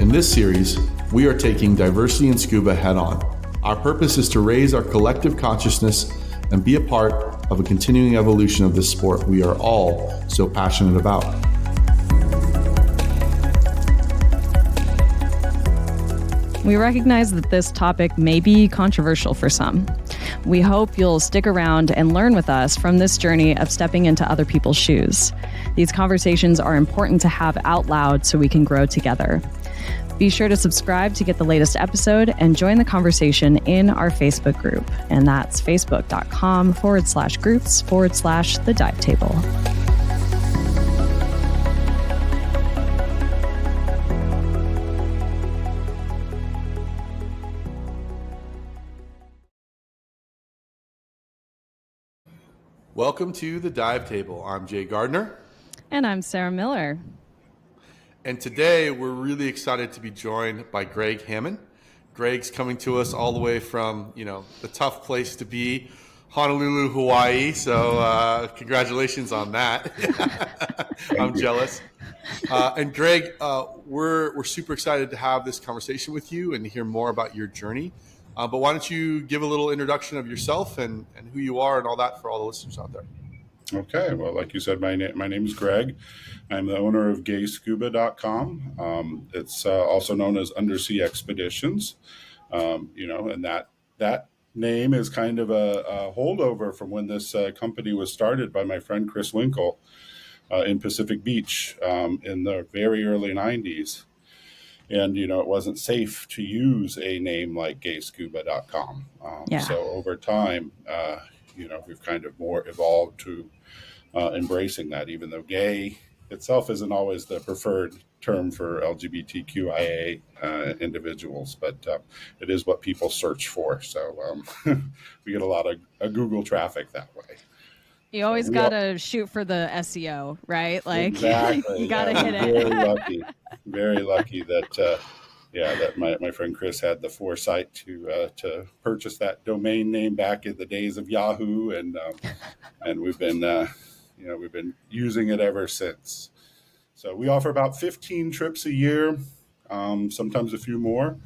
In this series, we are taking diversity in scuba head on. Our purpose is to raise our collective consciousness and be a part of a continuing evolution of this sport we are all so passionate about. We recognize that this topic may be controversial for some. We hope you'll stick around and learn with us from this journey of stepping into other people's shoes. These conversations are important to have out loud so we can grow together. Be sure to subscribe to get the latest episode and join the conversation in our Facebook group. And that's facebook.com/groups/the dive table. Welcome to the Dive Table. I'm Jay Gardner. And I'm Sarah Miller. And today we're really excited to be joined by Greg Hamman. Greg's coming to us all the way from, the tough place to be, Honolulu, Hawaii. So congratulations on that. I'm jealous. And Greg, we're super excited to have this conversation with you and to hear more about your journey. But why don't you give a little introduction of yourself and who you are and all that for all the listeners out there? Okay. Well, like you said, my name is Greg. I'm the owner of gayscuba.com. It's also known as Undersea Expeditions. And that name is kind of a holdover from when this company was started by my friend Chris Winkle in Pacific Beach in the very early 90s. And, it wasn't safe to use a name like gayscuba.com. So over time, we've kind of more evolved to embracing that, even though gay itself isn't always the preferred term for LGBTQIA individuals, but it is what people search for. So we get a lot of Google traffic that way. You always got to shoot for the SEO, right? Like, exactly. You got to hit it. Very lucky that my friend Chris had the foresight to purchase that domain name back in the days of Yahoo, and we've been using it ever since. So we offer about 15 trips a year, sometimes a few more.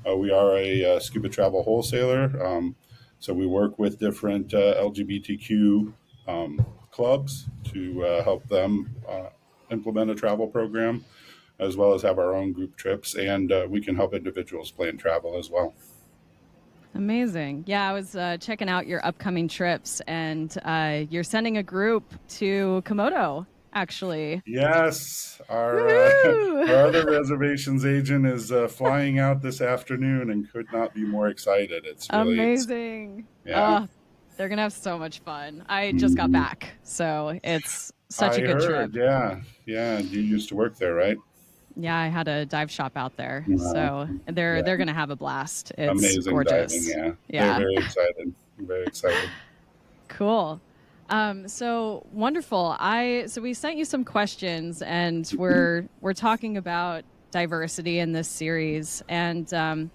We are a scuba travel wholesaler, so we work with different LGBTQ clubs to help them implement a travel program, as well as have our own group trips, and we can help individuals plan travel as well. Amazing. Yeah, I was checking out your upcoming trips, and you're sending a group to Komodo, actually. Yes. Our other reservations agent is flying out this afternoon and could not be more excited. It's really amazing. Yeah. They're going to have so much fun. I just got back, so it's such a good trip. Yeah. You used to work there, right? Yeah, I had a dive shop out there, so they're going to have a blast. It's amazing gorgeous. Diving, yeah. They're very excited. Cool. So wonderful. So we sent you some questions, and we're talking about diversity in this series, and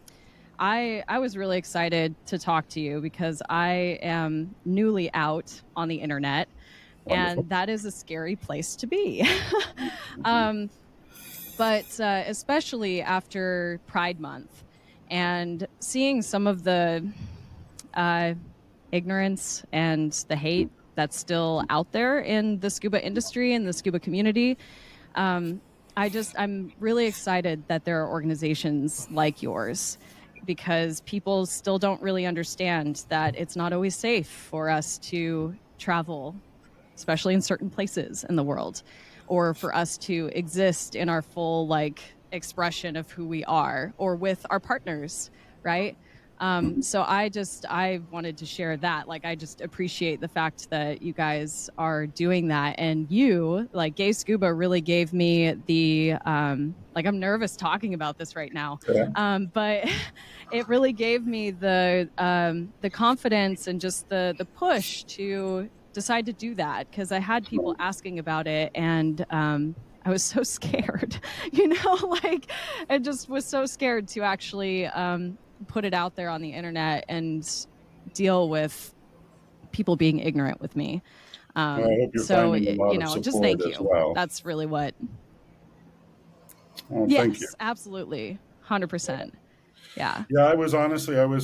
I was really excited to talk to you because I am newly out on the internet. Wonderful. And that is a scary place to be. But especially after Pride Month and seeing some of the ignorance and the hate that's still out there in the scuba industry and the scuba community, I'm really excited that there are organizations like yours, because people still don't really understand that it's not always safe for us to travel, especially in certain places in the world, or for us to exist in our full expression of who we are, or with our partners, right? So I wanted to share that. I just appreciate the fact that you guys are doing that, and you, Gay Scuba, really gave me the I'm nervous talking about this right now, but it really gave me the confidence and just the push to decide to do that, because I had people asking about it, and I was so scared, I just was so scared to actually put it out there on the internet and deal with people being ignorant with me. I hope you're finding a lot of support just thank you. as well. That's really what Well, thank you. Yes, absolutely. 100%. Yeah. Yeah, I was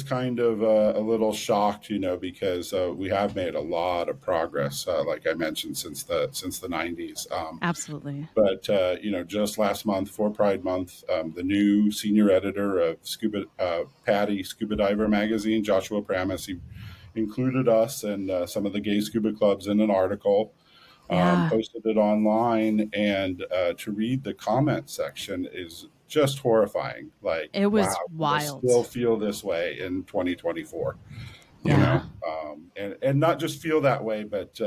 kind of a little shocked, because we have made a lot of progress, like I mentioned, since the '90s. Absolutely. But just last month for Pride Month, the new senior editor of Patty Scuba Diver magazine, Joshua Pramis, he included us and some of the gay scuba clubs in an article, Yeah. posted it online, and to read the comment section is just horrifying. Like, It wow, was people still wild. feel this way in 2024. Yeah. And not just feel that way, but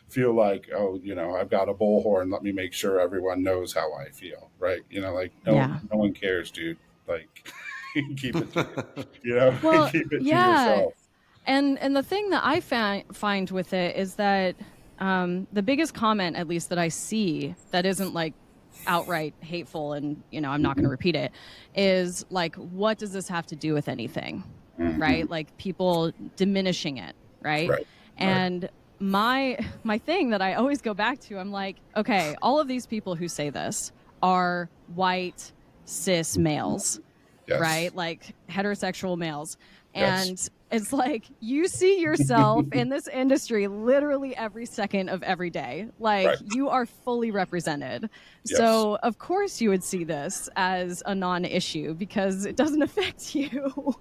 feel like, oh, I've got a bullhorn. Let me make sure everyone knows how I feel, right? Like, no, Yeah. no one cares, dude. Like, keep it to Well, keep it to yeah. yourself. And the thing that I find with it is that the biggest comment, at least that I see, that isn't like outright hateful, and I'm not going to Hmm. repeat it, is like, what does this have to do with anything, Hmm. right? Like people diminishing it, right? Right, right. And my thing that I always go back to, I'm like, okay, all of these people who say this are white cis males, Yes, right? Like heterosexual males. yes. And it's like you see yourself in this industry literally every second of every day. Like Right. you are fully represented. Yes. So, of course, you would see this as a non issue because it doesn't affect you.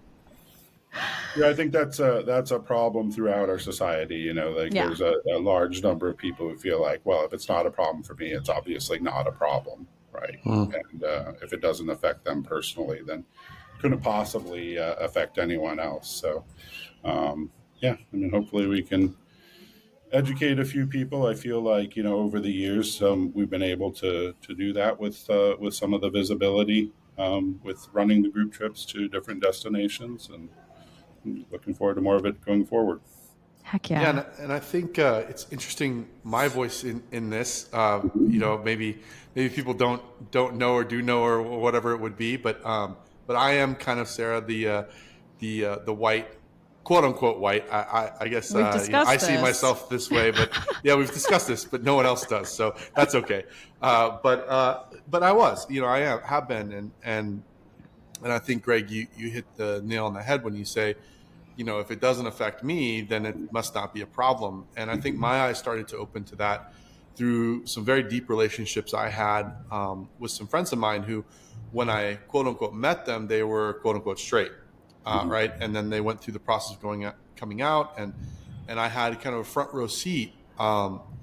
Yeah, I think that's a problem throughout our society. Like Yeah. there's a large number of people who feel like, well, if it's not a problem for me, it's obviously not a problem, right? Hmm. And if it doesn't affect them personally, then couldn't possibly affect anyone else. So, yeah, I mean, hopefully we can educate a few people. I feel like over the years we've been able to do that with some of the visibility with running the group trips to different destinations, and looking forward to more of it going forward. Heck Yeah, yeah. and I think it's interesting. My voice in this, maybe people don't know or do know or whatever it would be, but I am kind of, Sarah, the white, quote unquote white. I guess We've I discussed see this. myself this way, but yeah, we've discussed this, but no one else does, so that's okay. But I was, have been, and I think, Greg, you hit the nail on the head when you say, if it doesn't affect me, then it must not be a problem. And I think my eyes started to open to that through some very deep relationships I had with some friends of mine who, when I quote unquote met them, they were quote unquote straight, Mhm. right? And then they went through the process of coming out, and I had kind of a front row seat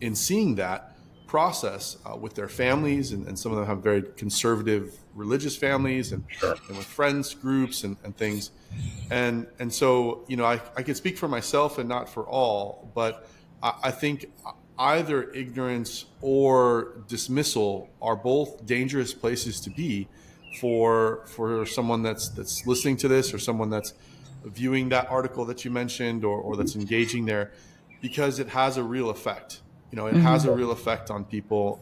in seeing that process with their families, and some of them have very conservative religious families, Sure. and with friends groups and things. And so, I can speak for myself and not for all, but I think either ignorance or dismissal are both dangerous places to be for someone that's listening to this, or someone that's viewing that article that you mentioned, or that's engaging there, because it has a real effect. It has Hmm. a real effect on people.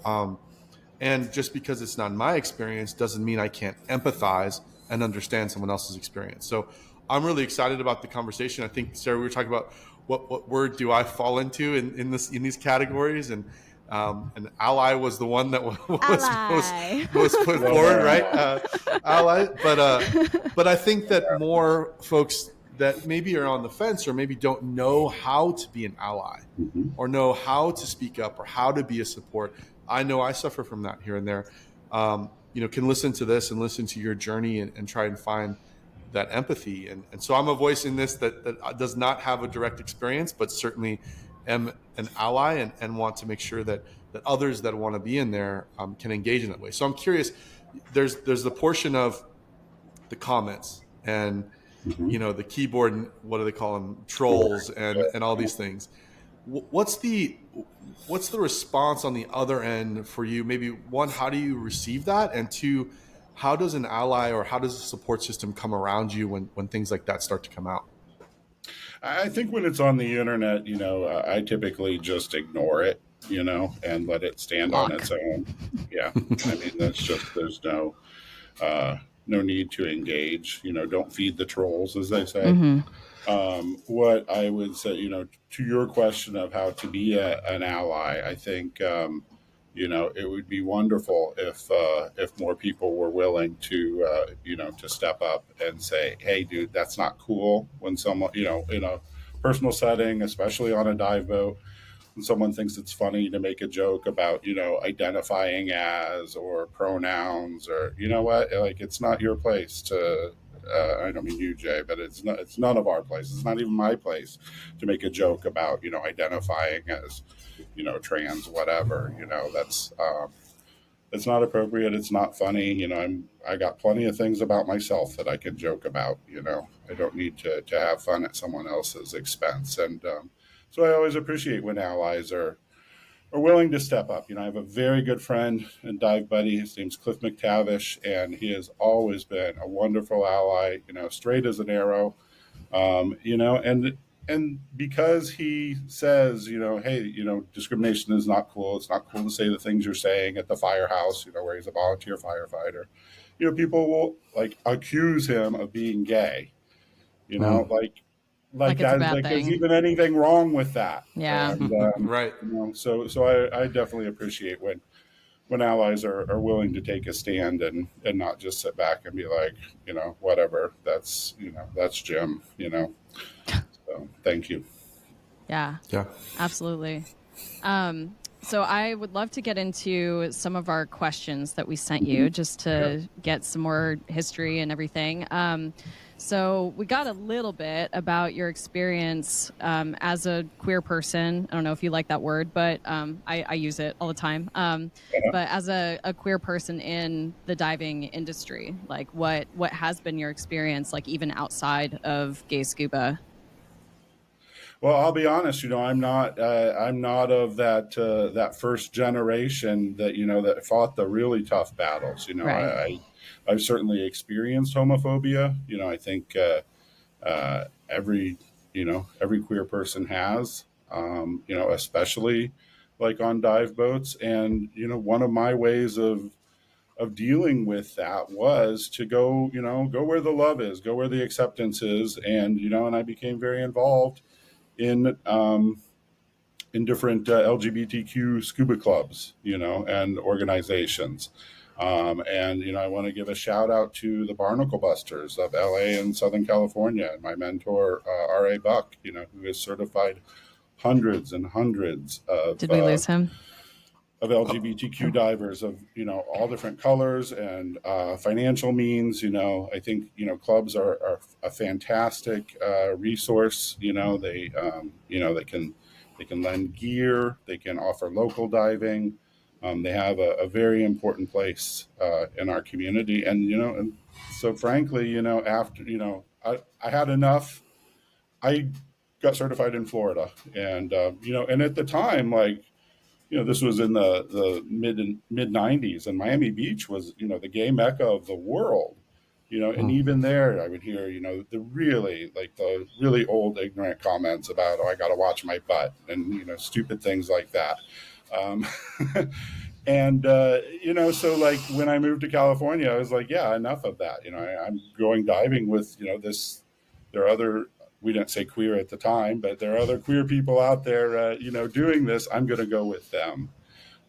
And just because it's not my experience doesn't mean I can't empathize and understand someone else's experience. So I'm really excited about the conversation. I think, Sarah, we were talking about what word do I fall into in these categories, and ally was the one that Ally. was put Love forward, that. right? Ally, but I think that more folks that maybe are on the fence, or maybe don't know how to be an ally, Mhm. or know how to speak up, or how to be a support. I know I suffer from that here and there. Can listen to this and listen to your journey, and try and find that empathy. And so I'm a voice in this that does not have a direct experience, but certainly am an ally, and want to make sure that others that want to be in there can engage in that way. So I'm curious. There's the portion of the comments, and Mhm. the keyboard, what do they call them, trolls, and all these things. What's the response on the other end for you? Maybe one, how do you receive that? And two, how does an ally, or how does a support system come around you when things like that start to come out? I think when it's on the internet, I typically just ignore it, and let it stand on Block. its own. Yeah, I mean there's no need to engage. Don't feed the trolls, as they say. Hmm. What I would say, to your question of how to be an ally, I think It would be wonderful if more people were willing to to step up and say, hey, dude, that's not cool. When someone, in a personal setting, especially on a dive boat, when someone thinks it's funny to make a joke about identifying as or pronouns, or what, like, it's not your place to I don't mean you, Jay, but it's none of our place. It's not even my place to make a joke about identifying as trans, whatever. That's it's not appropriate. It's not funny. I got plenty of things about myself that I can joke about. I don't need to have fun at someone else's expense. And so I always appreciate when allies are willing to step up. I have a very good friend and dive buddy. His name's Cliff McTavish, and he has always been a wonderful ally. Straight as an arrow. And because he says, hey, discrimination is not cool. It's not cool to say the things you're saying at the firehouse, where he's a volunteer firefighter. People will like accuse him of being gay. Like it's a that, bad like there's thing. even anything wrong with that. Yeah. And, Right. so I definitely appreciate when allies are willing to take a stand and not just sit back and be like, whatever, that's Jim. So thank you. Yeah. Yeah. Absolutely. So I would love to get into some of our questions that we sent you just to get some more history and everything. So we got a little bit about your experience as a queer person. I don't know if you like that word, but I use it all the time. But as a queer person in the diving industry, like what has been your experience, like even outside of gay scuba? Well, I'll be honest. I'm not of that first generation that fought the really tough battles. Right. I've certainly experienced homophobia. I think every queer person has. Especially like on dive boats, and one of my ways of dealing with that was to go where the love is, go where the acceptance is, and I became very involved in different LGBTQ scuba clubs, and organizations. And I want to give a shout out to the Barnacle Busters of LA and Southern California, and my mentor R.A. Buck, who has certified hundreds and hundreds Did we lose him? of LGBTQ divers of all different colors and financial means. I think clubs are a fantastic resource. They can lend gear, they can offer local diving. They have a very important place in our community, and so frankly, after I had enough. I got certified in Florida, and and at the time, like, this was in the mid 90s, and Miami Beach was, the gay mecca of the world, and even there I would hear, the really old ignorant comments about, oh, I got to watch my butt, and, stupid things like that. Um, and, so like when I moved to California, I was like, yeah, enough of that. I'm going diving with, there are other, we didn't say queer at the time, but there are other queer people out there, doing this. I'm going to go with them.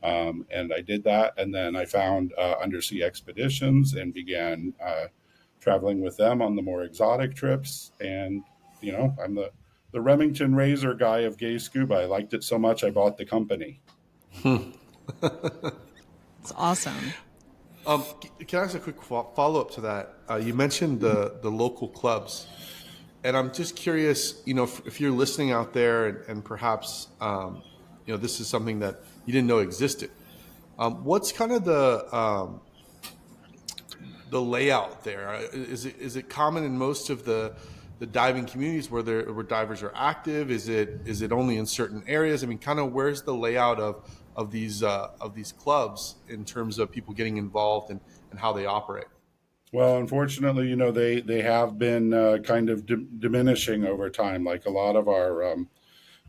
And I did that. And then I found Undersea Expeditions and began traveling with them on the more exotic trips. And, I'm the Remington Razor guy of gay scuba. I liked it so much, I bought the company. It's awesome. Can I ask a quick follow up to that? You mentioned the local clubs. And I'm just curious, if you're listening out there and perhaps, this is something that you didn't know existed. What's kind of the layout there? Is it common in most of the diving communities where divers are active? Is it only in certain areas? I mean, kind of where's the layout of these clubs in terms of people getting involved and how they operate? Well, unfortunately, they have been kind of diminishing over time. Like a lot of our,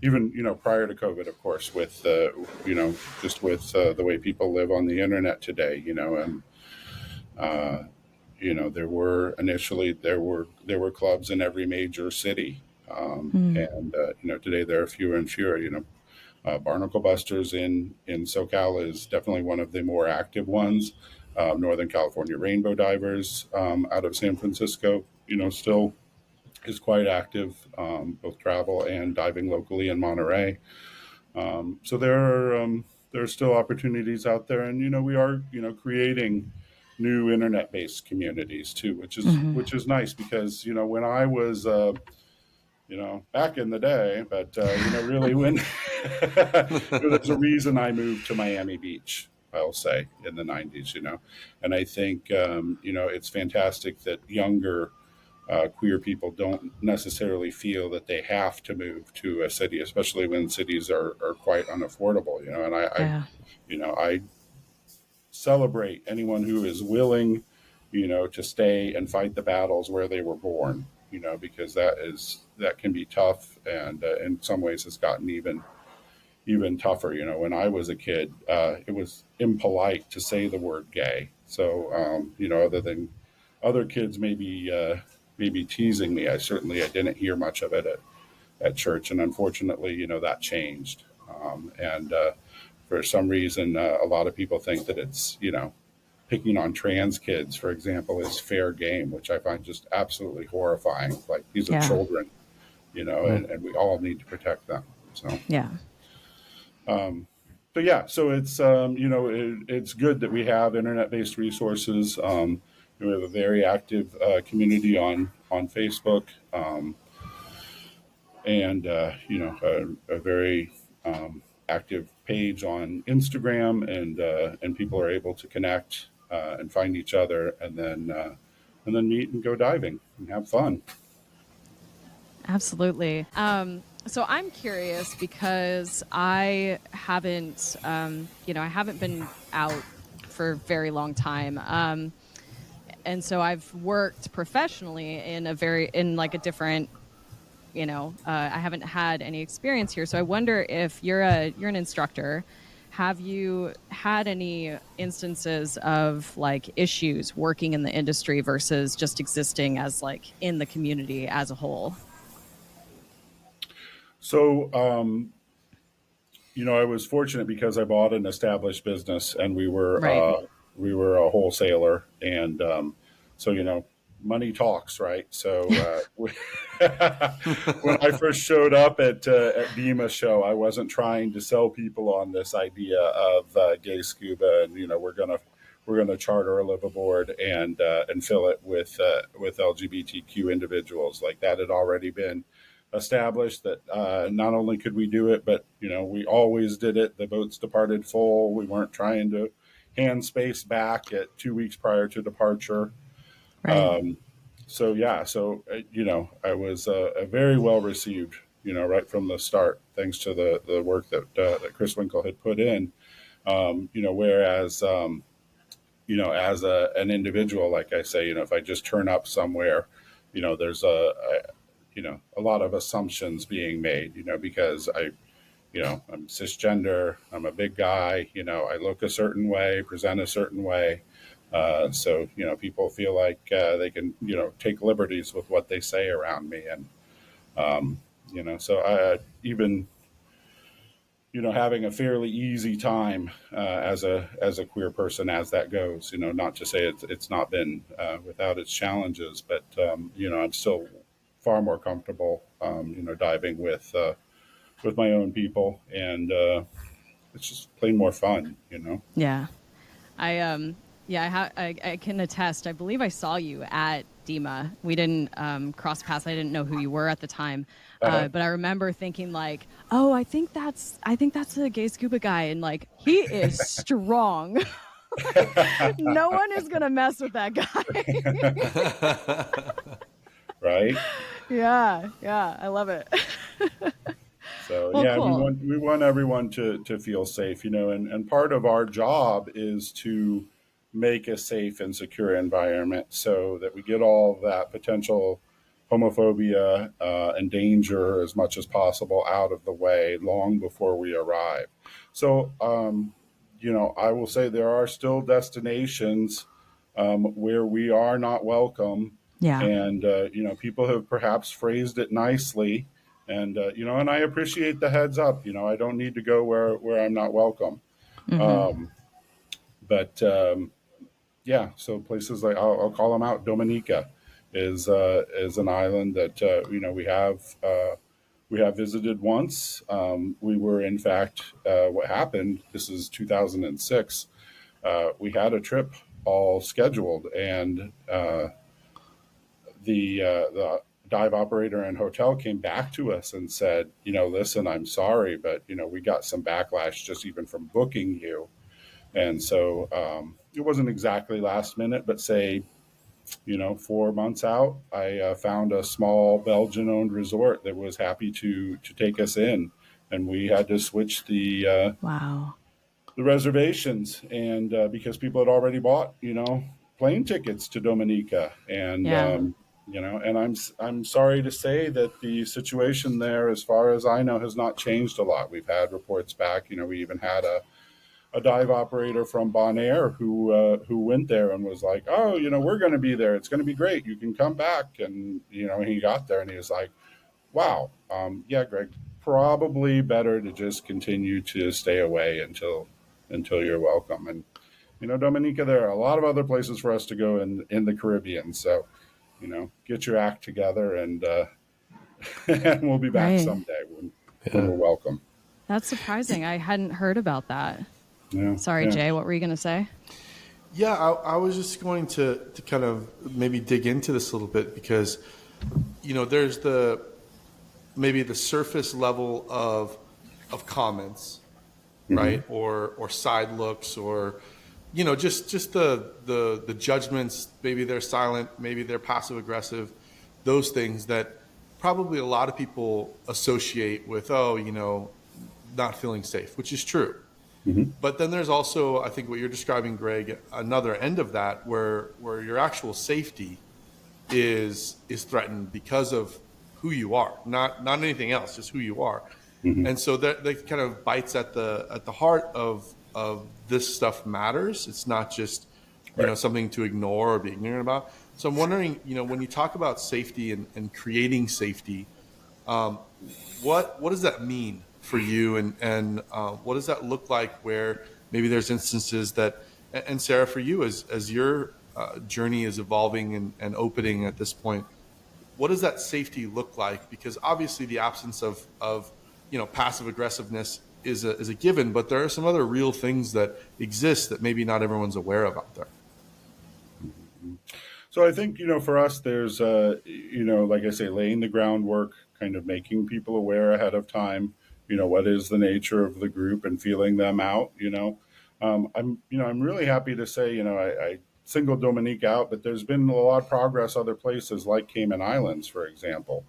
even prior to COVID, of course, with just with the way people live on the internet today, and there were clubs in every major city, and today there are fewer and fewer. Barnacle Busters in SoCal is definitely one of the more active ones. Northern California Rainbow Divers out of San Francisco, still is quite active, both travel and diving locally in Monterey. So there are still opportunities out there, and we are creating new internet-based communities too, which is nice because when I was back in the day, but really when there's a reason I moved to Miami Beach, I'll say, in the 90s, and I think it's fantastic that younger queer people don't necessarily feel that they have to move to a city, especially when cities are quite unaffordable, and Yeah. I celebrate anyone who is willing, to stay and fight the battles where they were born, because that can be tough, and in some ways it's gotten even tougher. When I was a kid, it was impolite to say the word gay. So, other than other kids maybe teasing me, I didn't hear much of it at church, and unfortunately, that changed. And for some reason, a lot of people think that it's picking on trans kids, for example, is fair game, which I find just absolutely horrifying. Like, these are Yeah. children, and we all need to protect them. So, Yeah. but yeah, so it's it's good that we have internet-based resources. We have a very active community on Facebook, and a very active page on Instagram, and people are able to connect and find each other, and then meet and go diving and have fun. Absolutely. So I'm curious because I haven't, I haven't been out for a very long time. And so I've worked professionally in like a different, I haven't had any experience here. So I wonder, if you're an instructor, have you had any instances of like issues working in the industry versus just existing as like in the community as a whole? So, I was fortunate because I bought an established business, and Right. we were a wholesaler, and so money talks, right? So when I first showed up at DEMA show, I wasn't trying to sell people on this idea of gay scuba, and we're gonna charter a liveaboard and fill it with LGBTQ individuals. Like, that had already been established, that not only could we do it, but we always did it. The boats departed full. We weren't trying to hand space back at 2 weeks prior to departure. Right. So yeah, I was very well received, right from the start, thanks to the work that Chris Winkle had put in. Whereas as an individual, like I say, if I just turn up somewhere, there's a lot of assumptions being made, because I'm cisgender, I'm a big guy, I look a certain way, present a certain way. So, people feel like they can, take liberties with what they say around me. And, so I even, having a fairly easy time as a queer person as that goes, not to say it's not been without its challenges, but, I'm still far more comfortable, diving with my own people, and it's just plain more fun. Yeah. I can attest. I believe I saw you at DEMA. We didn't cross paths. I didn't know who you were at the time, Uh, but I remember thinking like, "Oh, I think that's a gay scuba guy," and like, he is strong. No one is gonna mess with that guy. right. Yeah, I love it. So Well, yeah, cool. we want everyone to feel safe, and part of our job is to make a safe and secure environment so that we get all that potential homophobia and danger as much as possible out of the way long before we arrive. So I will say there are still destinations where we are not welcome, Yeah. and people have perhaps phrased it nicely, And and I appreciate the heads up. I don't need to go where I'm not welcome. Mm-hmm. Um, but yeah, so places like I'll call them out. Dominica is an island that we have visited once. We were, in fact, what happened. This is 2006. We had a trip all scheduled, and the dive operator and hotel came back to us and said, listen, I'm sorry, but we got some backlash just even from booking you, and so it wasn't exactly last minute, but say 4 months out, I found a small Belgian-owned resort that was happy to take us in, and we had to switch Wow. the reservations, and because people had already bought plane tickets to Dominica, and Yeah. and I'm sorry to say that the situation there, as far as I know, has not changed a lot. We've had reports back. We even had a dive operator from Bonaire who went there and was like, oh, we're going to be there. It's going to be great. You can come back. And he got there and he was like, wow, yeah, Greg, probably better to just continue to stay away until you're welcome. And Dominica, there are a lot of other places for us to go in the Caribbean. So get your act together, and and we'll be back Right. someday when Yeah. we're welcome. That's surprising. I hadn't heard about that. Yeah, Sorry, yeah. Jay, what were you going to say? Yeah, I was just going to kind of maybe dig into this a little bit because, there's maybe the surface level of comments, Mm-hmm. right? Or side looks, or just the judgments. Maybe they're silent, maybe they're passive aggressive. Those things that probably a lot of people associate with, not feeling safe, which is true. Mm-hmm. But then there's also, I think, what you're describing, Greg, another end of that where your actual safety is threatened because of who you are, not anything else, just who you are. Mm-hmm. And so that kind of bites at the heart of this stuff matters. It's not just Right. something to ignore or be ignorant about. So I'm wondering, when you talk about safety and creating safety, um, what does that mean for you, and what does that look like? Where maybe there's instances that, and Sarah, for you, as your journey is evolving and opening at this point, what does that safety look like? Because obviously the absence of passive aggressiveness is a given, but there are some other real things that exist that maybe not everyone's aware of out there. So I think, for us, there's, like I say, laying the groundwork, kind of making people aware ahead of time, what is the nature of the group and feeling them out. I'm really happy to say, I singled Dominique out, but there's been a lot of progress other places like Cayman Islands, for example.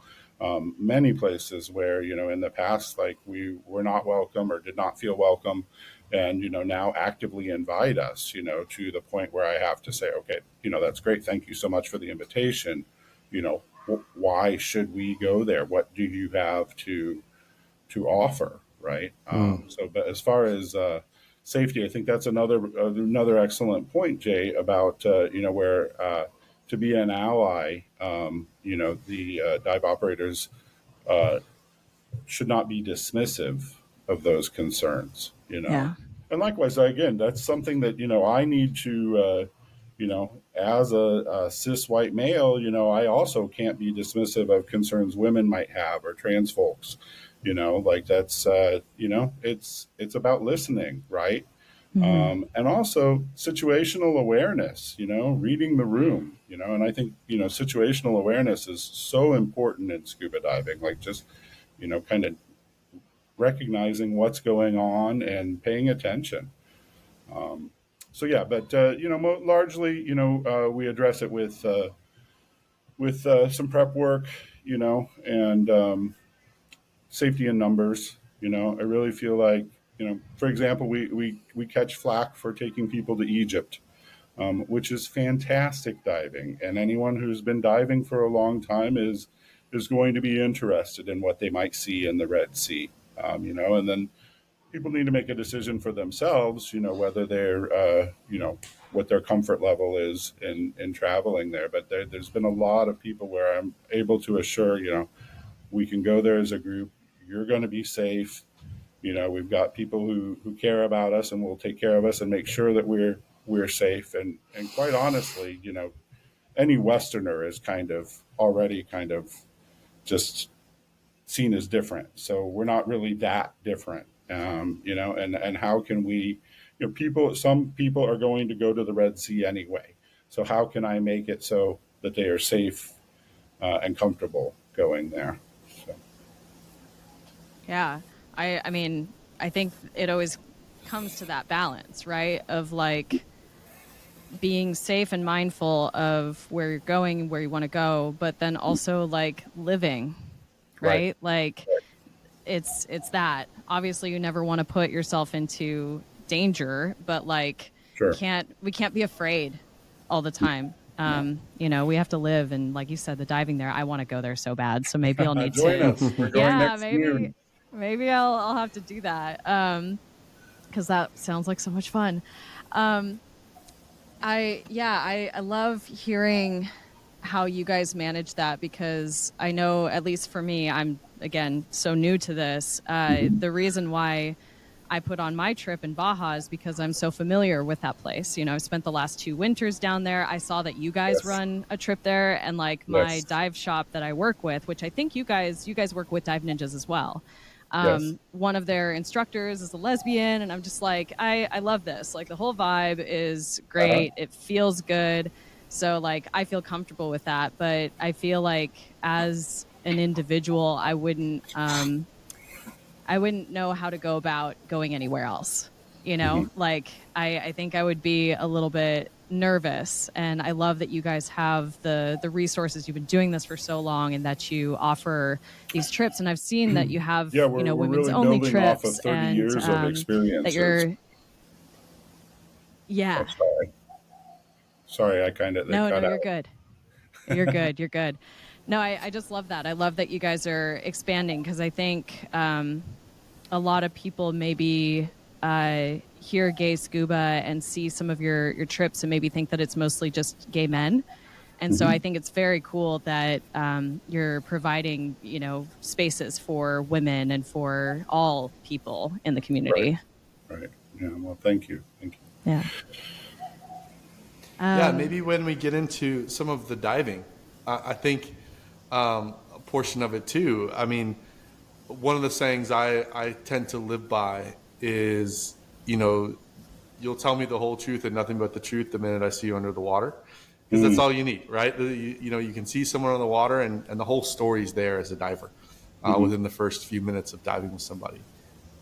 Many places where, in the past, like we were not welcome or did not feel welcome, and now actively invite us to the point where I have to say, okay, that's great, thank you so much for the invitation. Why should we go there? What do you have to offer, right? So but as far as safety, I think that's another excellent point, Jay, about where to be an ally, the dive operators uh, should not be dismissive of those concerns. Yeah. And likewise, again, that's something that I need to, as a cis white male, I also can't be dismissive of concerns women might have, or trans folks. Like that's it's about listening, right? Mm-hmm. And also situational awareness, reading the room, and I think situational awareness is so important in scuba diving, like just kind of recognizing what's going on and paying attention. So yeah, but largely, we address it with some prep work, and safety in numbers. I really feel like, for example, we catch flack for taking people to Egypt, which is fantastic diving, and anyone who's been diving for a long time is going to be interested in what they might see in the Red Sea. And then people need to make a decision for themselves, whether they're, what their comfort level is in traveling there. But there's been a lot of people where I'm able to assure, We can go there as a group. You're going to be safe. We've got people who care about us and will take care of us and make sure that we're safe. And quite honestly, any Westerner is already just seen as different. So we're not really that different, and how can we, some people are going to go to the Red Sea anyway. So how can I make it so that they are safe and comfortable going there? So. Yeah. I mean, I think it always comes to that balance, right? Of like being safe and mindful of where you're going, where you want to go, but then also like living, Right. right? Like it's that. Obviously you never want to put yourself into danger, but like Sure. we can't be afraid all the time. We have to live, and like you said, the diving there, I want to go there so bad. So maybe I'll need Join to. us. We're going Yeah, next June. maybe I'll have to do that. Because that sounds like so much fun. I love hearing how you guys manage that, because I know, at least for me, I'm again so new to this. The reason why I put on my trip in Baja is because I'm so familiar with that place. I've spent the last 2 winters down there. I saw that you guys Yes. run a trip there, and like my Yes. dive shop that I work with, which I think you guys work with Dive Ninjas as well. Yes. One of their instructors is a lesbian, and I'm just like, I love this. Like the whole vibe is great. It feels good. So like I feel comfortable with that, but I feel like as an individual, I wouldn't know how to go about going anywhere else. Like I think I would be a little bit nervous, and I love that you guys have the resources. You've been doing this for so long, and that you offer these trips. And I've seen that you have, Yeah, we're women's really only building trips, off of 30 and years of experiences. that you're, yeah. Oh, sorry, I kind of No, cut out. you're good. You're good. You're good. No, I just love that. I love that you guys are expanding, because I think a lot of people maybe hear gay scuba and see some of your trips and maybe think that it's mostly just gay men. And so I think it's very cool that you're providing, spaces for women and for all people in the community. Right. Yeah. Well, thank you. Thank you. Yeah. Yeah, maybe when we get into some of the diving, I think a portion of it too. I mean, one of the sayings I tend to live by is, you'll tell me the whole truth and nothing but the truth the minute I see you under the water. Because that's all you need, right? You can see someone on the water, and the whole story's there as a diver within the first few minutes of diving with somebody.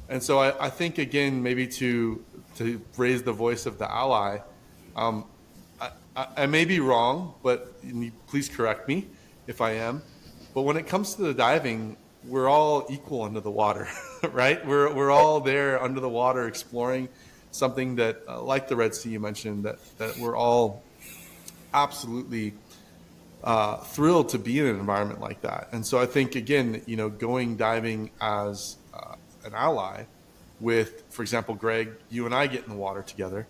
And so I think, again, maybe to raise the voice of the ally, I may be wrong, but please correct me if I am. But when it comes to the diving, we're all equal under the water, right? We're all there under the water exploring something that, like the Red Sea you mentioned, that we're all absolutely thrilled to be in an environment like that. And so I think, again, going diving as an ally with, for example, Greg, you and I get in the water together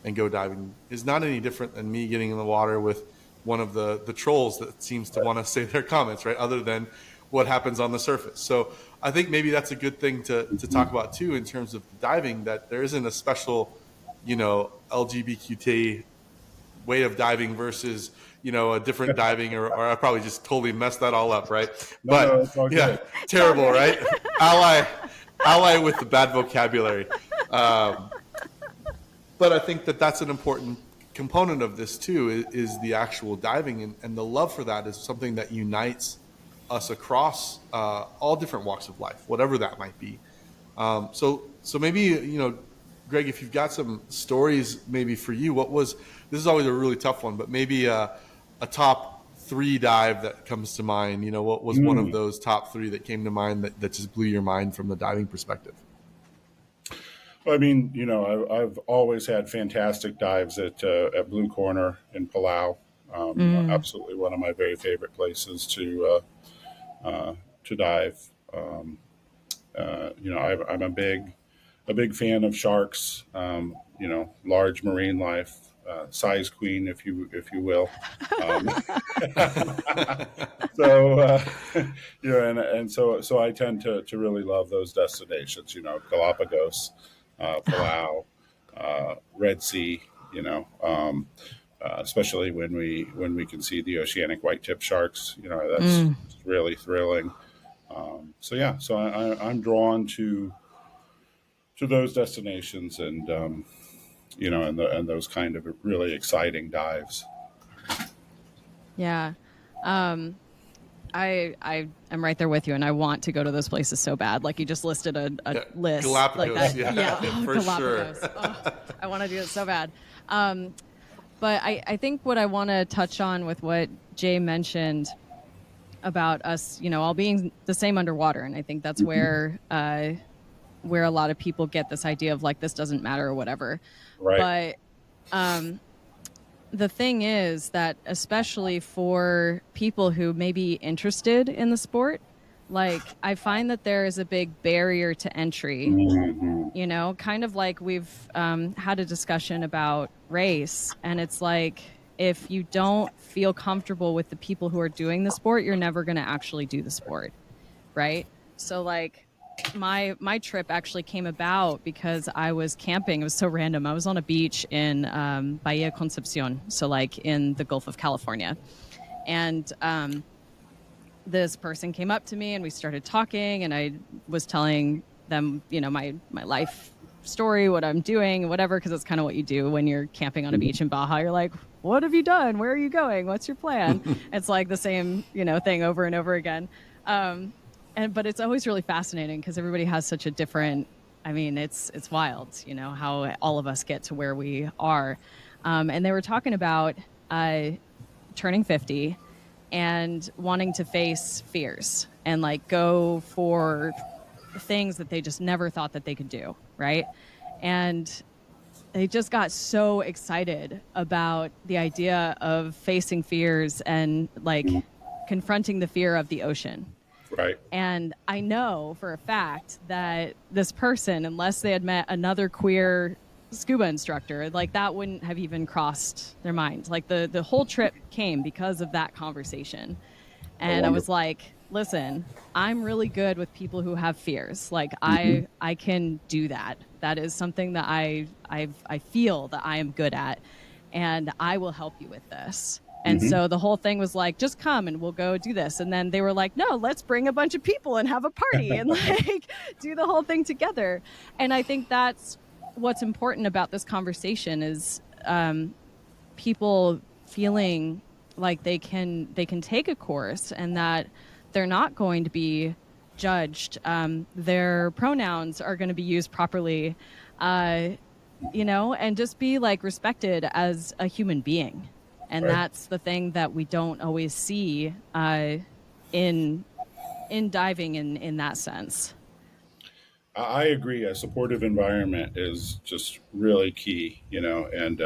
and go diving is not any different than me getting in the water with one of the trolls that seems to want to say their comments, right? Other than what happens on the surface. So I think maybe that's a good thing to talk about too, in terms of diving, that there isn't a special, LGBTQ way of diving versus, a different diving, or I probably just totally messed that all up, right? No, it's all yeah, good. terrible, right? ally with the bad vocabulary. But I think that's an important component of this too, is the actual diving, and the love for that is something that unites us across all different walks of life, whatever that might be. So maybe, Greg, if you've got some stories maybe for you, this is always a really tough one, but maybe a top 3 dive that comes to mind. What was one of those top 3 that came to mind that just blew your mind from the diving perspective? I mean, I've always had fantastic dives at Blue Corner in Palau. Absolutely one of my very favorite places to dive. I'm a big fan of sharks. Large marine life. size queen, if you will. Um, so so I tend to really love those destinations. Galapagos, Palau, Red Sea. Especially when we can see the oceanic white-tip sharks. That's Mm. really thrilling. I'm drawn to those destinations, and those kind of really exciting dives. Yeah. Um, I am right there with you, and I want to go to those places so bad. Like you just listed a Yeah, list like Galapagos, that. yeah, Yeah, oh, for sure. Galapagos. Oh, I want to do it so bad. Um, but I think what I want to touch on with what Jay mentioned about us, all being the same underwater, and I think that's Mhm. where a lot of people get this idea of like this doesn't matter or whatever. Right. But um, the thing is that especially for people who may be interested in the sport, like I find that there is a big barrier to entry, Hmm. kind of like we've had a discussion about race. And it's like, if you don't feel comfortable with the people who are doing the sport, you're never going to actually do the sport. Right. So, like, my trip actually came about because I was camping. It was so random. I was on a beach in Bahia Concepcion, so like in the Gulf of California, and this person came up to me and we started talking, and I was telling them, my life story, what I'm doing, whatever, because it's kind of what you do when you're camping on a beach in Baja. You're like, what have you done? Where are you going? What's your plan? It's like the same, thing over and over again. Um, but it's always really fascinating because everybody has such a different. I mean, it's wild, how all of us get to where we are. And they were talking about uh, turning 50 and wanting to face fears and like go for things that they just never thought that they could do, right? And they just got so excited about the idea of facing fears and like confronting the fear of the ocean. Right. And I know for a fact that this person, unless they had met another queer scuba instructor, like that wouldn't have even crossed their mind. Like the whole trip came because of that conversation. Oh, And I was wonderful. like, listen, I'm really good with people who have fears. Like Hmm. I can do that. That is something that I feel that I am good at, and I will help you with this. And Hmm. so the whole thing was like, just come and we'll go do this. And then they were like, no, let's bring a bunch of people and have a party and like do the whole thing together. And I think that's what's important about this conversation is people feeling like they can take a course and that they're not going to be judged. Their pronouns are going to be used properly, uh, and just be like respected as a human being. And Right. that's the thing that we don't always see in in diving in that sense. I agree. A supportive environment is just really key, and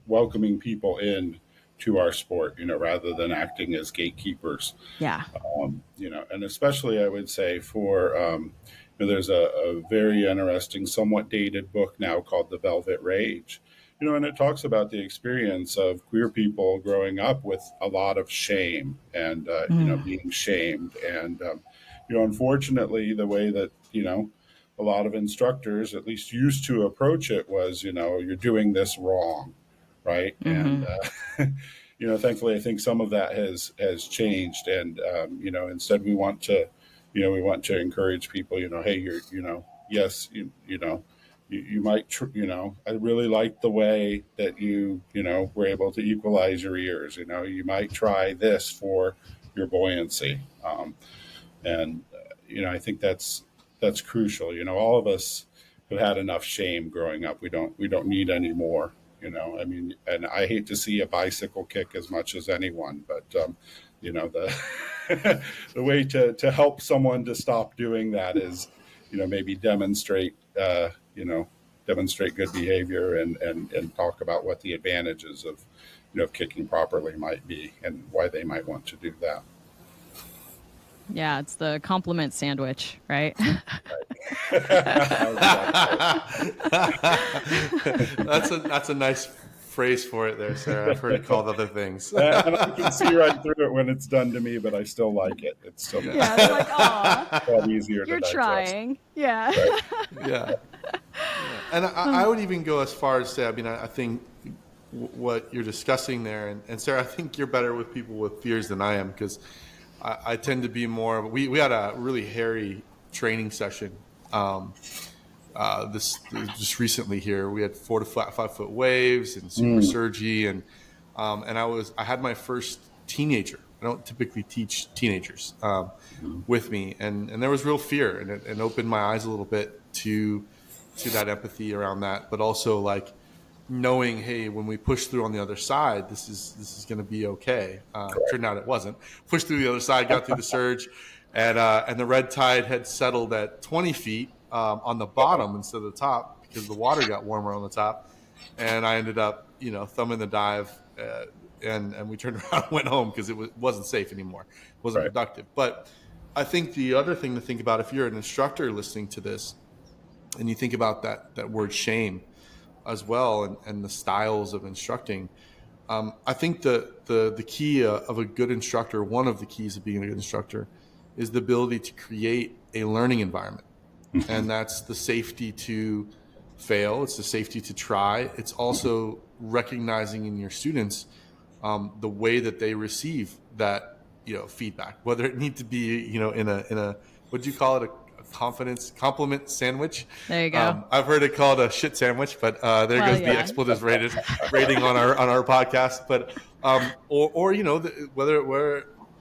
welcoming people in to our sport, rather than acting as gatekeepers. Yeah. And especially I would say for, there's a very interesting, somewhat dated book now called The Velvet Rage, and it talks about the experience of queer people growing up with a lot of shame and, Mm. being shamed. And, unfortunately, the way that, a lot of instructors at least used to approach it was, you're doing this wrong, right? And, Hmm. thankfully, I think some of that has changed, and instead we want to encourage people. Hey, yes, you might, I really like the way that you were able to equalize your ears. You might try this for your buoyancy, and I think that's crucial. All of us have had enough shame growing up. We don't need any more. I mean, and I hate to see a bicycle kick as much as anyone, but the the way to help someone to stop doing that is, maybe demonstrate good behavior, and talk about what the advantages of kicking properly might be and why they might want to do that. Yeah, it's the compliment sandwich, right? That's a nice phrase for it there, Sarah. I've heard it called other things. And I can see right through it when it's done to me, but I still like it. It's still Yeah, it's like, aw, a lot easier to you're digest. trying. Yeah. Right. Yeah. And I would even go as far as say, I mean, I think what you're discussing there, and Sarah, I think you're better with people with fears than I am, because I tend to be more. We had a really hairy training session this just recently here. We had 4 to 5 foot waves and super surgy, and I had my first teenager. I don't typically teach teenagers with me, and there was real fear, and it opened my eyes a little bit to that empathy around that, but also like knowing, hey, when we push through on the other side, this is going to be okay. Turned out it wasn't. Pushed through the other side, got through the surge, and the red tide had settled at 20 feet on the bottom instead of the top, because the water got warmer on the top, and I ended up, thumbing the dive, and we turned around and went home because it wasn't safe anymore. It wasn't productive. But I think the other thing to think about, if you're an instructor listening to this, and you think about that word shame as well, and the styles of instructing, I think the key of a good instructor, one of the keys of being a good instructor, is the ability to create a learning environment. And that's the safety to fail. It's the safety to try. It's also recognizing in your students the way that they receive that feedback, whether it need to be in a what do you call it, a compliment sandwich. There you go. I've heard it called a shit sandwich, but there goes the expletives rating on our podcast. But or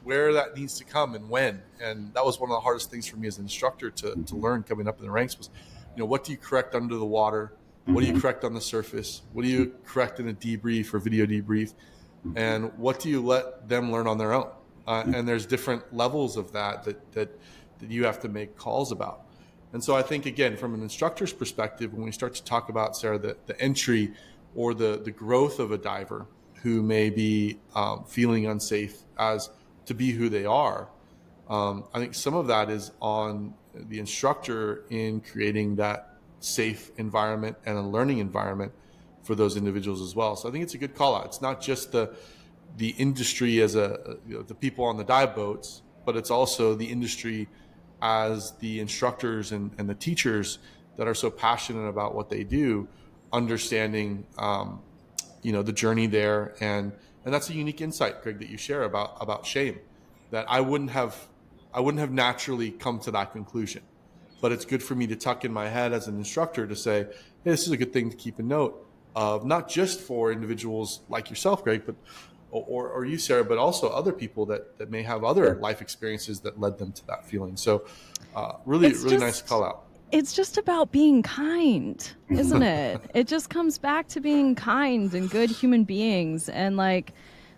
where that needs to come and when. And that was one of the hardest things for me as an instructor to learn coming up in the ranks was, what do you correct under the water? What do you correct on the surface? What do you correct in a debrief or video debrief? And what do you let them learn on their own? And there's different levels of that you have to make calls about. And so I think, again, from an instructor's perspective, when we start to talk about, Sarah, the entry or the growth of a diver who may be feeling unsafe as to be who they are, I think some of that is on the instructor in creating that safe environment and a learning environment for those individuals as well. So I think it's a good call out. It's not just the industry as the people on the dive boats, but it's also the industry as the instructors and the teachers that are so passionate about what they do, understanding the journey there. And that's a unique insight, Greg, that you share about shame, that I wouldn't have naturally come to that conclusion. But it's good for me to tuck in my head as an instructor to say, hey, this is a good thing to keep a note of, not just for individuals like yourself, Greg, but or you, Sarah, but also other people that may have other life experiences that led them to that feeling. So really nice call out. It's just about being kind, isn't it? It just comes back to being kind and good human beings. And like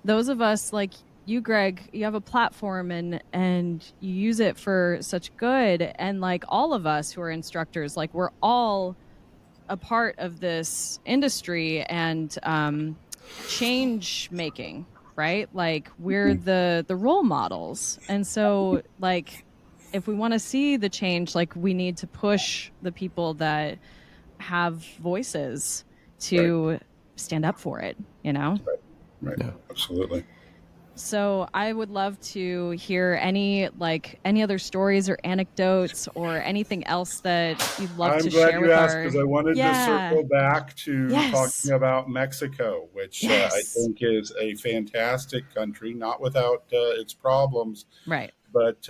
those of us like you, Greg, you have a platform and you use it for such good. And like all of us who are instructors, like we're all a part of this industry and change making, right? Like we're the role models. And so like if we want to see the change, like we need to push the people that have voices to stand up for it, Right. Yeah, absolutely. So I would love to hear any other stories or anecdotes or anything else that you'd love to share with us. I'm glad you asked, because I wanted to circle back to talking about Mexico, which I think is a fantastic country, not without its problems, right? But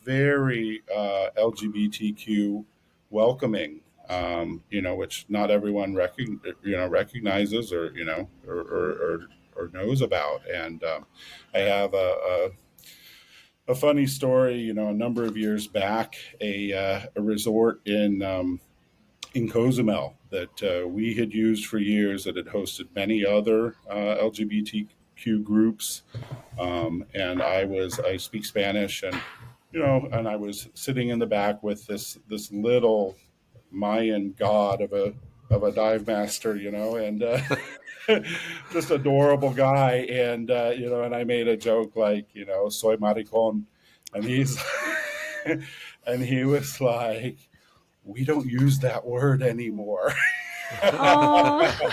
very LGBTQ welcoming, which not everyone recognizes or knows about. And I have a funny story. A number of years back, a resort in Cozumel that we had used for years, that had hosted many other LGBTQ groups, and I speak Spanish, and and I was sitting in the back with this little Mayan god of a dive master, and just adorable guy. And, and I made a joke like, soy maricon. And he's and he was like, we don't use that word anymore. Oh,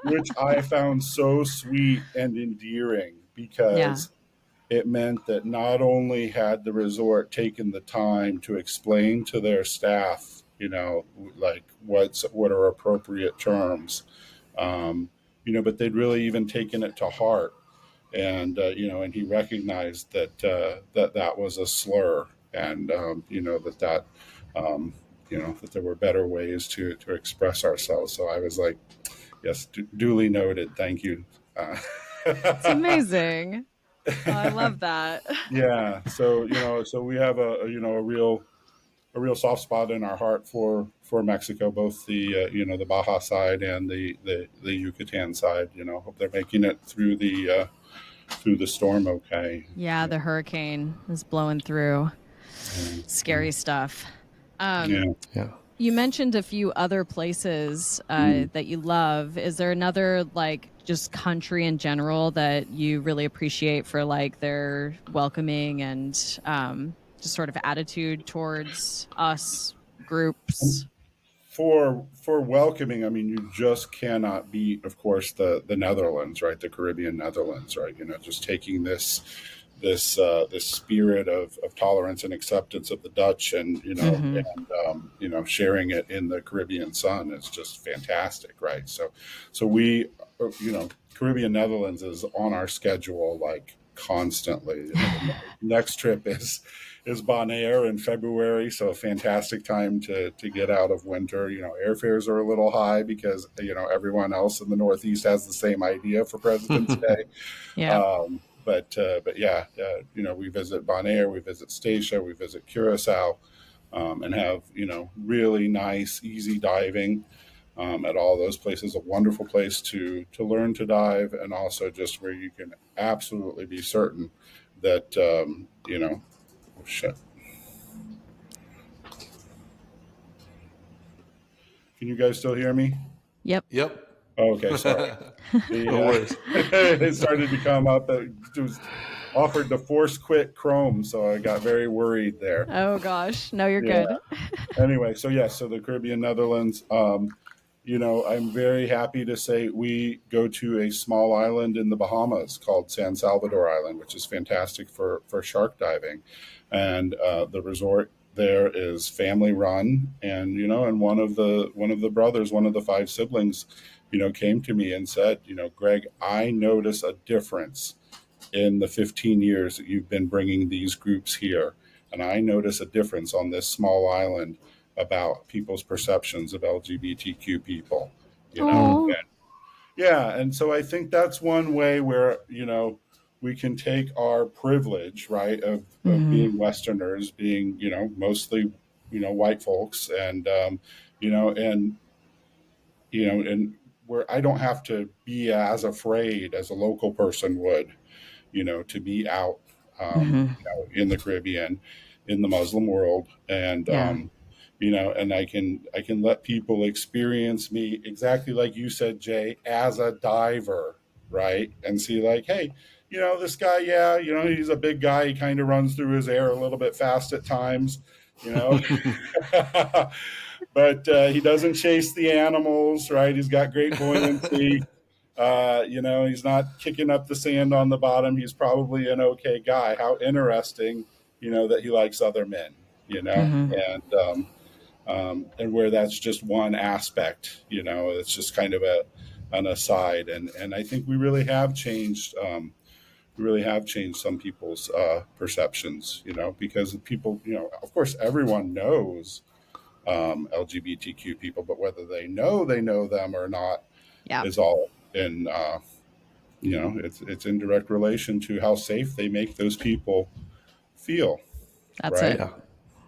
Which I found so sweet and endearing, yeah. because it meant that not only had the resort taken the time to explain to their staff, like what are appropriate terms, um, but they'd really even taken it to heart, and and he recognized that was a slur, and um, that there were better ways to express ourselves. So I was like, yes, duly noted. Thank you. Uh, It's amazing. Oh, I love that. yeah. So we have a real soft spot in our heart for Mexico, both the Baja side and the Yucatan side. Hope they're making it through the storm okay. Yeah, the hurricane is blowing through. Yeah. Scary stuff. Yeah. Yeah. You mentioned a few other places that you love. Is there another, like, just country in general that you really appreciate for, like, their welcoming and just sort of attitude towards us groups? For welcoming, I mean, you just cannot beat, of course, the Netherlands, right? The Caribbean Netherlands, right? Just taking this spirit of tolerance and acceptance of the Dutch, and sharing it in the Caribbean sun is just fantastic, right? So we, Caribbean Netherlands is on our schedule, like, constantly. The next trip is Bonaire in February, so a fantastic time to get out of winter. Airfares are a little high because everyone else in the Northeast has the same idea for President's Day. Yeah. But yeah, we visit Bonaire, we visit Statia, we visit Curacao, and have really nice, easy diving at all those places. A wonderful place to learn to dive, and also just where you can absolutely be certain that oh, shit. Can you guys still hear me? Yep. Yep. Oh, okay, sorry. No worries. It started to come up. It was offered to force quit Chrome, so I got very worried there. Oh, gosh. No, you're Yeah. good. Anyway, so yes, so the Caribbean Netherlands. I'm very happy to say we go to a small island in the Bahamas called San Salvador Island, which is fantastic for shark diving, and the resort there is family run, and and one of the brothers, one of the five siblings, came to me and said, Greg, I notice a difference in the 15 years that you've been bringing these groups here, and I notice a difference on this small island about people's perceptions of LGBTQ people, Oh. And, yeah. And so I think that's one way where, we can take our privilege, right, of being Westerners, being, mostly, white folks, and, and where I don't have to be as afraid as a local person would, to be out, in the Caribbean, in the Muslim world, and, Yeah. and I can let people experience me exactly like you said, Jay, as a diver, right? And see, like, hey, this guy, yeah, he's a big guy. He kind of runs through his air a little bit fast at times, but he doesn't chase the animals, right? He's got great buoyancy. He's not kicking up the sand on the bottom. He's probably an okay guy. How interesting, that he likes other men, and where that's just one aspect, it's just kind of an aside. And I think we really have changed. We really have changed some people's perceptions, because people, of course, everyone knows LGBTQ people, but whether they know them or not Yeah. is all in, it's in direct relation to how safe they make those people feel. That's right? it. Yeah.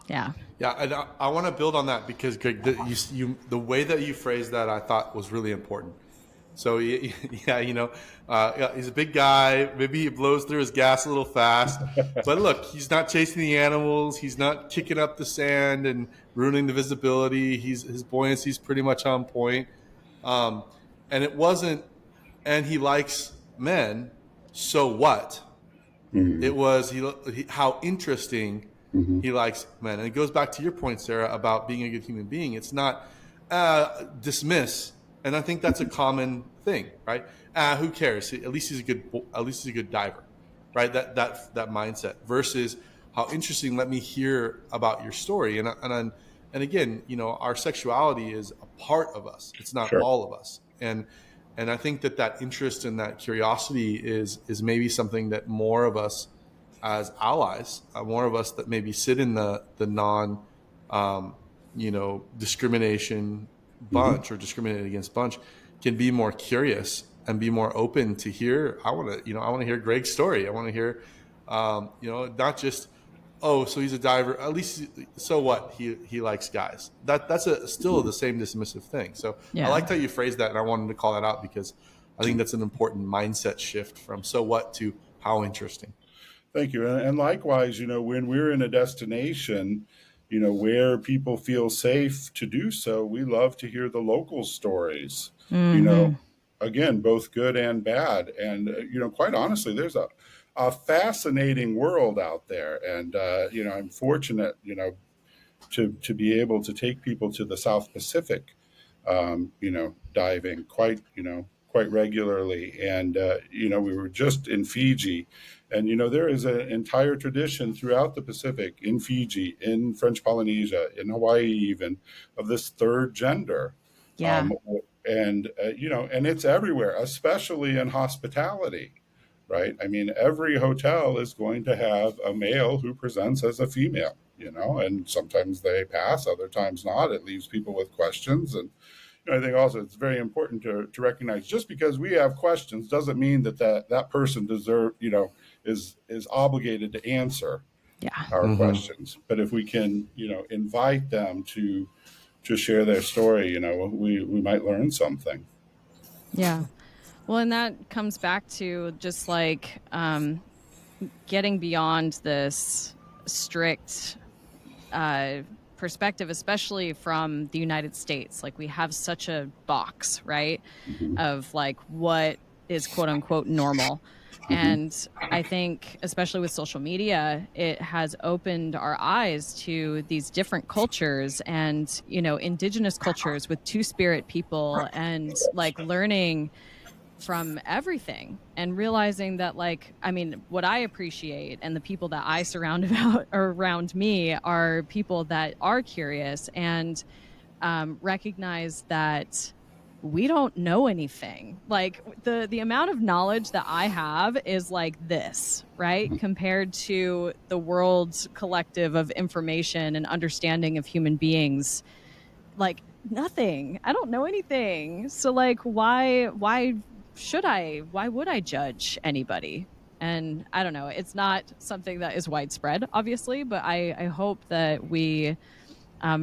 Yeah. Yeah, and I want to build on that because, Greg, the way that you phrased that I thought was really important. So yeah, he's a big guy. Maybe he blows through his gas a little fast, but look, he's not chasing the animals. He's not kicking up the sand and ruining the visibility. His buoyancy's pretty much on point. And it wasn't. And he likes men. So what? Mm-hmm. It was how interesting Mm-hmm. he likes men. And it goes back to your point, Sarah, about being a good human being. It's not dismiss. And I think that's a common thing, right? Who cares? At least he's a good. At least he's a good diver, right? That mindset versus how interesting. Let me hear about your story. And again, our sexuality is a part of us. It's not Sure. all of us. And I think that interest and that curiosity is maybe something that more of us as allies, more of us that maybe sit in the non, discrimination Mm-hmm. bunch or discriminated against bunch, can be more curious and be more open to hear. I want to hear Greg's story. I want to hear, not just, oh, so he's a diver. At least, so what? He likes guys. That's still the same dismissive thing. So I Yeah. liked how you phrased that, and I wanted to call that out because I think that's an important mindset shift from so what to how interesting. Thank you. And likewise, when we're in a destination, where people feel safe to do so, we love to hear the local stories, you know, Hmm. again, both good and bad. And, quite honestly, there's a fascinating world out there. And, I'm fortunate, to be able to take people to the South Pacific, diving quite regularly. And, we were just in Fiji. And, there is an entire tradition throughout the Pacific, in Fiji, in French Polynesia, in Hawaii, even, of this third gender. Yeah. Um, and it's everywhere, especially in hospitality, right? I mean, every hotel is going to have a male who presents as a female, and sometimes they pass, other times not. It leaves people with questions. And I think also it's very important to recognize just because we have questions doesn't mean that person is obligated to answer Yeah. our Mm-hmm. questions. But if we can, invite them to share their story, we might learn something. Yeah. Well, and that comes back to just like getting beyond this strict uh, perspective, especially from the United States. Like we have such a box, right, Mm-hmm. of like what is quote unquote normal. Mm-hmm. And I think, especially with social media, it has opened our eyes to these different cultures and, indigenous cultures with two-spirit people and like learning from everything and realizing that what I appreciate and the people that I surround about around me are people that are curious and recognize that we don't know anything. Like the amount of knowledge that I have is like this, right? Compared to the world's collective of information and understanding of human beings, like nothing. I don't know anything. So like why would I judge anybody? And I don't know. It's not something that is widespread, obviously, but I hope that we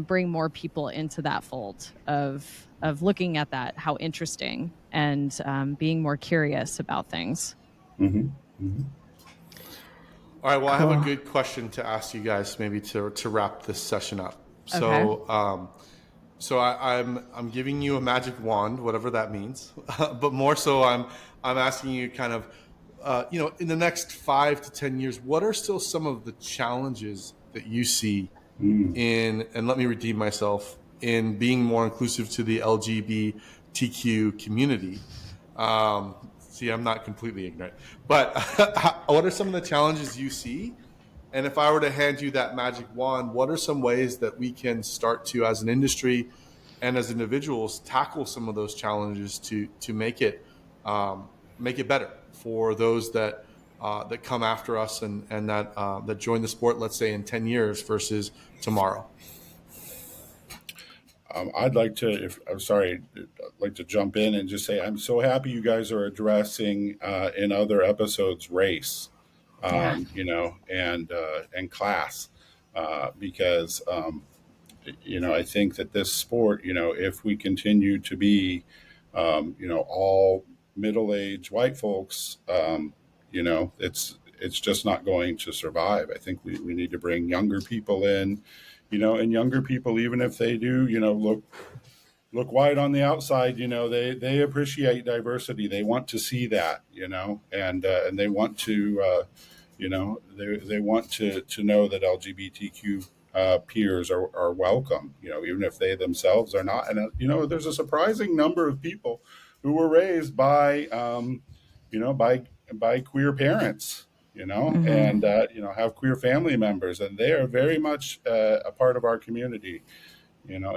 bring more people into that fold of looking at that, how interesting, and being more curious about things. Mm-hmm. Mm-hmm. All right. Well, I have a Cool. good question to ask you guys, maybe to wrap this session up. Okay. So I'm giving you a magic wand, whatever that means, but more so I'm asking you kind of, in the next 5 to 10 years, what are still some of the challenges that you see Mm-hmm. and let me redeem myself, in being more inclusive to the LGBTQ community? See, I'm not completely ignorant, but what are some of the challenges you see? And if I were to hand you that magic wand, what are some ways that we can start to, as an industry and as individuals, tackle some of those challenges to make it better for those that come after us and that join the sport, let's say in 10 years versus tomorrow? I'd like to, if I'm sorry, I'd like to jump in and just say I'm so happy you guys are addressing in other episodes race, Yeah. and class, because I think that this sport, if we continue to be, all middle-aged white folks, it's just not going to survive. I think we need to bring younger people in, and younger people, even if they do, look white on the outside, they appreciate diversity. They want to see that, and they want to, They want to know that LGBTQ peers are welcome, even if they themselves are not. And there's a surprising number of people who were raised by by queer parents, and have queer family members, and they are very much a part of our community,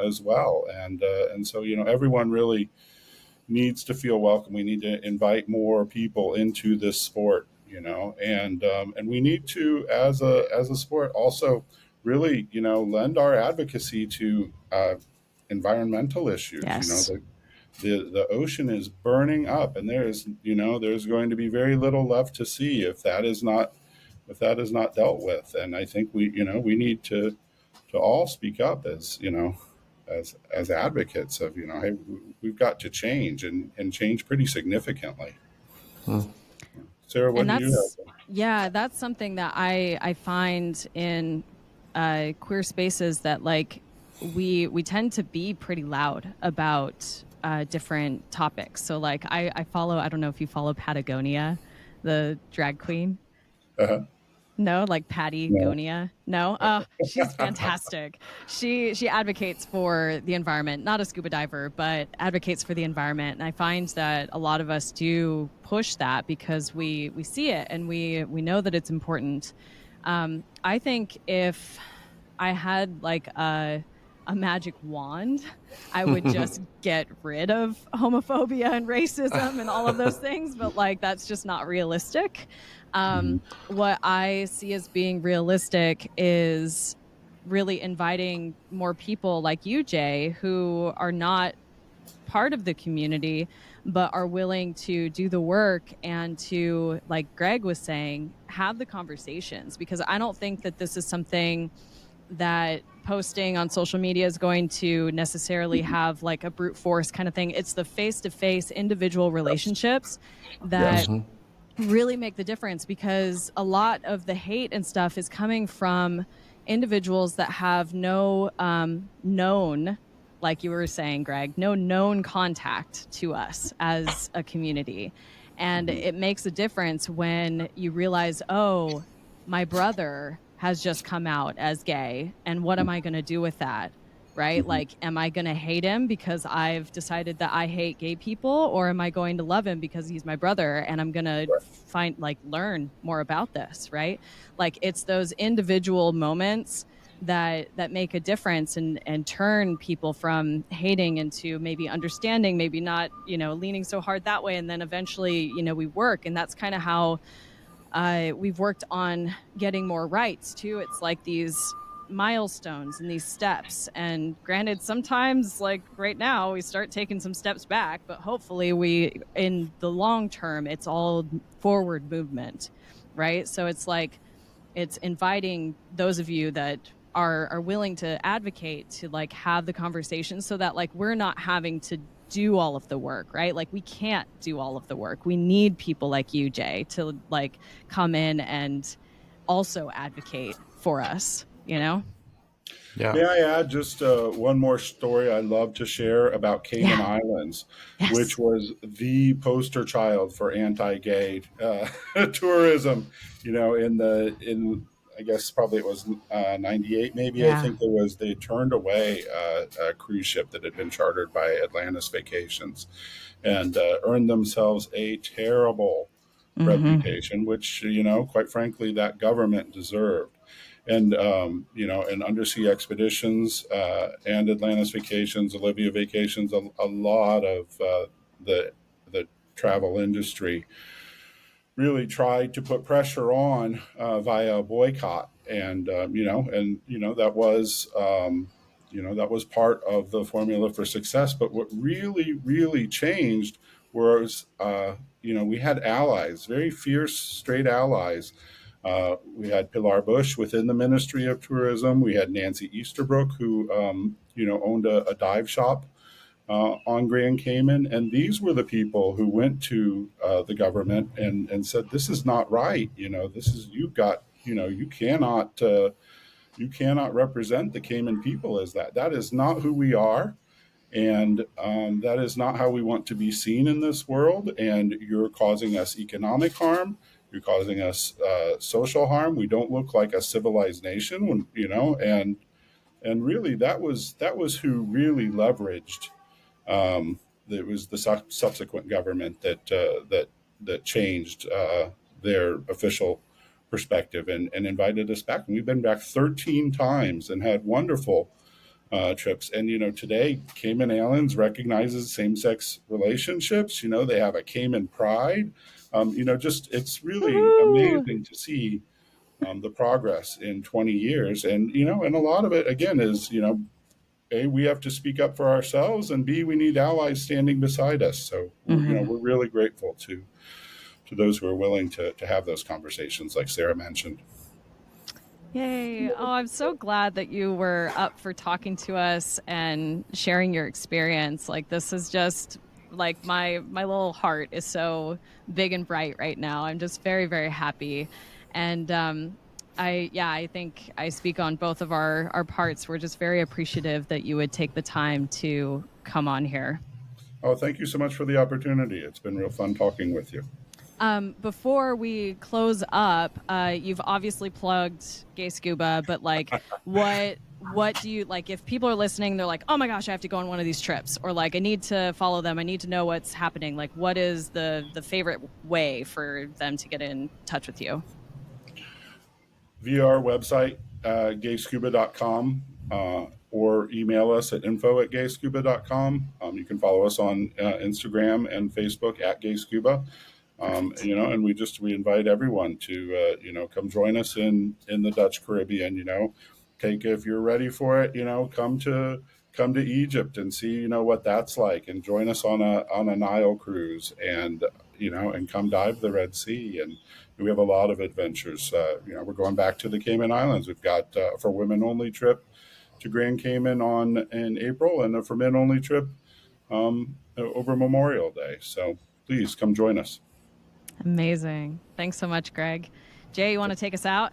as well. And so everyone really needs to feel welcome. We need to invite more people into this sport, and we need to, as a sport, also really, lend our advocacy to environmental issues. Yes. The ocean is burning up, and there's going to be very little left to see if that is not dealt with. And I think we need to all speak up as advocates of, hey, we've got to change and change pretty significantly. Sarah, what do you have? Yeah, that's something that I find in queer spaces, that like we tend to be pretty loud about different topics. So like I follow, I don't know if you follow Patagonia, the drag queen. Uh-huh. No, like Patty No. Gonia. No, she's fantastic. She advocates for the environment, not a scuba diver, but advocates for the environment. And I find that a lot of us do push that because we see it and we know that it's important. I think if I had like a magic wand, I would just get rid of homophobia and racism and all of those things. But like, that's just not realistic. What I see as being realistic is really inviting more people like you, Jay, who are not part of the community, but are willing to do the work and to, like Greg was saying, have the conversations. Because I don't think that this is something that posting on social media is going to necessarily have like a brute force kind of thing. It's the face-to-face individual relationships that really make the difference, because a lot of the hate and stuff is coming from individuals that have no known, like you were saying, Greg, no known contact to us as a community. And it makes a difference when you realize, oh, my brother has just come out as gay, and what am I going to do with that? Right? Like, am I going to hate him because I've decided that I hate gay people, or am I going to love him because he's my brother and I'm going to learn more about this, right? Like, it's those individual moments that make a difference and turn people from hating into maybe understanding, maybe not, leaning so hard that way. And then eventually, we work. And that's kind of how we've worked on getting more rights too. It's like these milestones and these steps, and granted, sometimes like right now we start taking some steps back, but hopefully we, in the long term, it's all forward movement, right? So it's like, it's inviting those of you that are willing to advocate to like have the conversation, so that like we're not having to do all of the work, right? Like, we can't do all of the work. We need people like you, Jay, to like come in and also advocate for us. Yeah. May I add just one more story I love to share about Cayman Islands, which was the poster child for anti-gay tourism. In I guess probably it was 98, maybe. Yeah. I think they turned away a cruise ship that had been chartered by Atlantis Vacations, and earned themselves a terrible reputation, which quite frankly that government deserved. And and Undersea Expeditions and Atlantis Vacations, Olivia Vacations, a lot of the travel industry really tried to put pressure on via a boycott, and that was part of the formula for success. But what really changed was we had allies, very fierce straight allies. We had Pilar Bush within the Ministry of Tourism. We had Nancy Easterbrook, who owned a dive shop on Grand Cayman, and these were the people who went to the government and said, "This is not right. This is you cannot represent the Cayman people as that. That is not who we are." And that is not how we want to be seen in this world. And you're causing us economic harm. You're causing us social harm. We don't look like a civilized nation, and really that was who really leveraged. It was the subsequent government that changed their official perspective and invited us back. And we've been back 13 times and had wonderful trips. And, today Cayman Islands recognizes same-sex relationships. They have a Cayman Pride. It's really amazing to see the progress in 20 years. And, and a lot of it, again, is, A, we have to speak up for ourselves, and B, we need allies standing beside us. So, we're really grateful to those who are willing to have those conversations, like Sarah mentioned. Yay. Oh, I'm so glad that you were up for talking to us and sharing your experience. Like, this is just like my little heart is so big and bright right now. I'm just very, very happy. And I think I speak on both of our parts. We're just very appreciative that you would take the time to come on here. Oh, thank you so much for the opportunity. It's been real fun talking with you. Before we close up, you've obviously plugged Gay Scuba, but like, what do you like? If people are listening, they're like, "Oh my gosh, I have to go on one of these trips," or like, "I need to follow them. I need to know what's happening." Like, what is the favorite way for them to get in touch with you? Via our website, gayscuba.com, or email us at info@gayscuba.com. You can follow us on Instagram and Facebook at gayscuba. And we invite everyone to, come join us in the Dutch Caribbean, if you're ready for it, come to Egypt and see, what that's like, and join us on a Nile cruise, and come dive the Red Sea. And we have a lot of adventures. We're going back to the Cayman Islands. We've got for women only trip to Grand Cayman in April, and a for men only trip over Memorial Day. So please come join us. Amazing. Thanks so much, Greg. Jay, you want to take us out?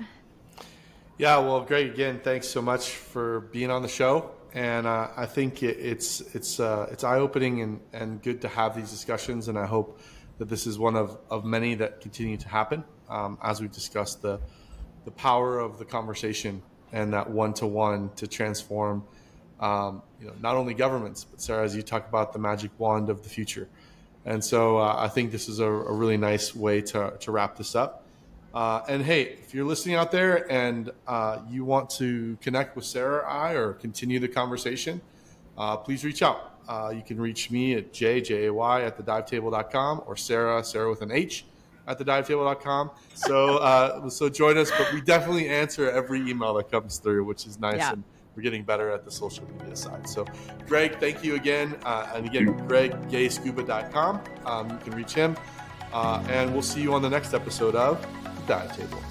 Yeah, well, Greg, again, thanks so much for being on the show. And I think it's eye-opening and good to have these discussions. And I hope that this is one of many that continue to happen as we've discussed the power of the conversation and that one-to-one to transform, not only governments, but Sarah, as you talk about the magic wand of the future. And so I think this is a really nice way to wrap this up. And hey, if you're listening out there and you want to connect with Sarah or I, or continue the conversation, please reach out. You can reach me at jay@thedivetable.com, or Sarah with an H at thedivetable.com. So join us, but we definitely answer every email that comes through, which is nice. Yeah. And we're getting better at the social media side. So, Greg, thank you again. And again, Greg, gayscuba.com. You can reach him. And we'll see you on the next episode of The Dive Table.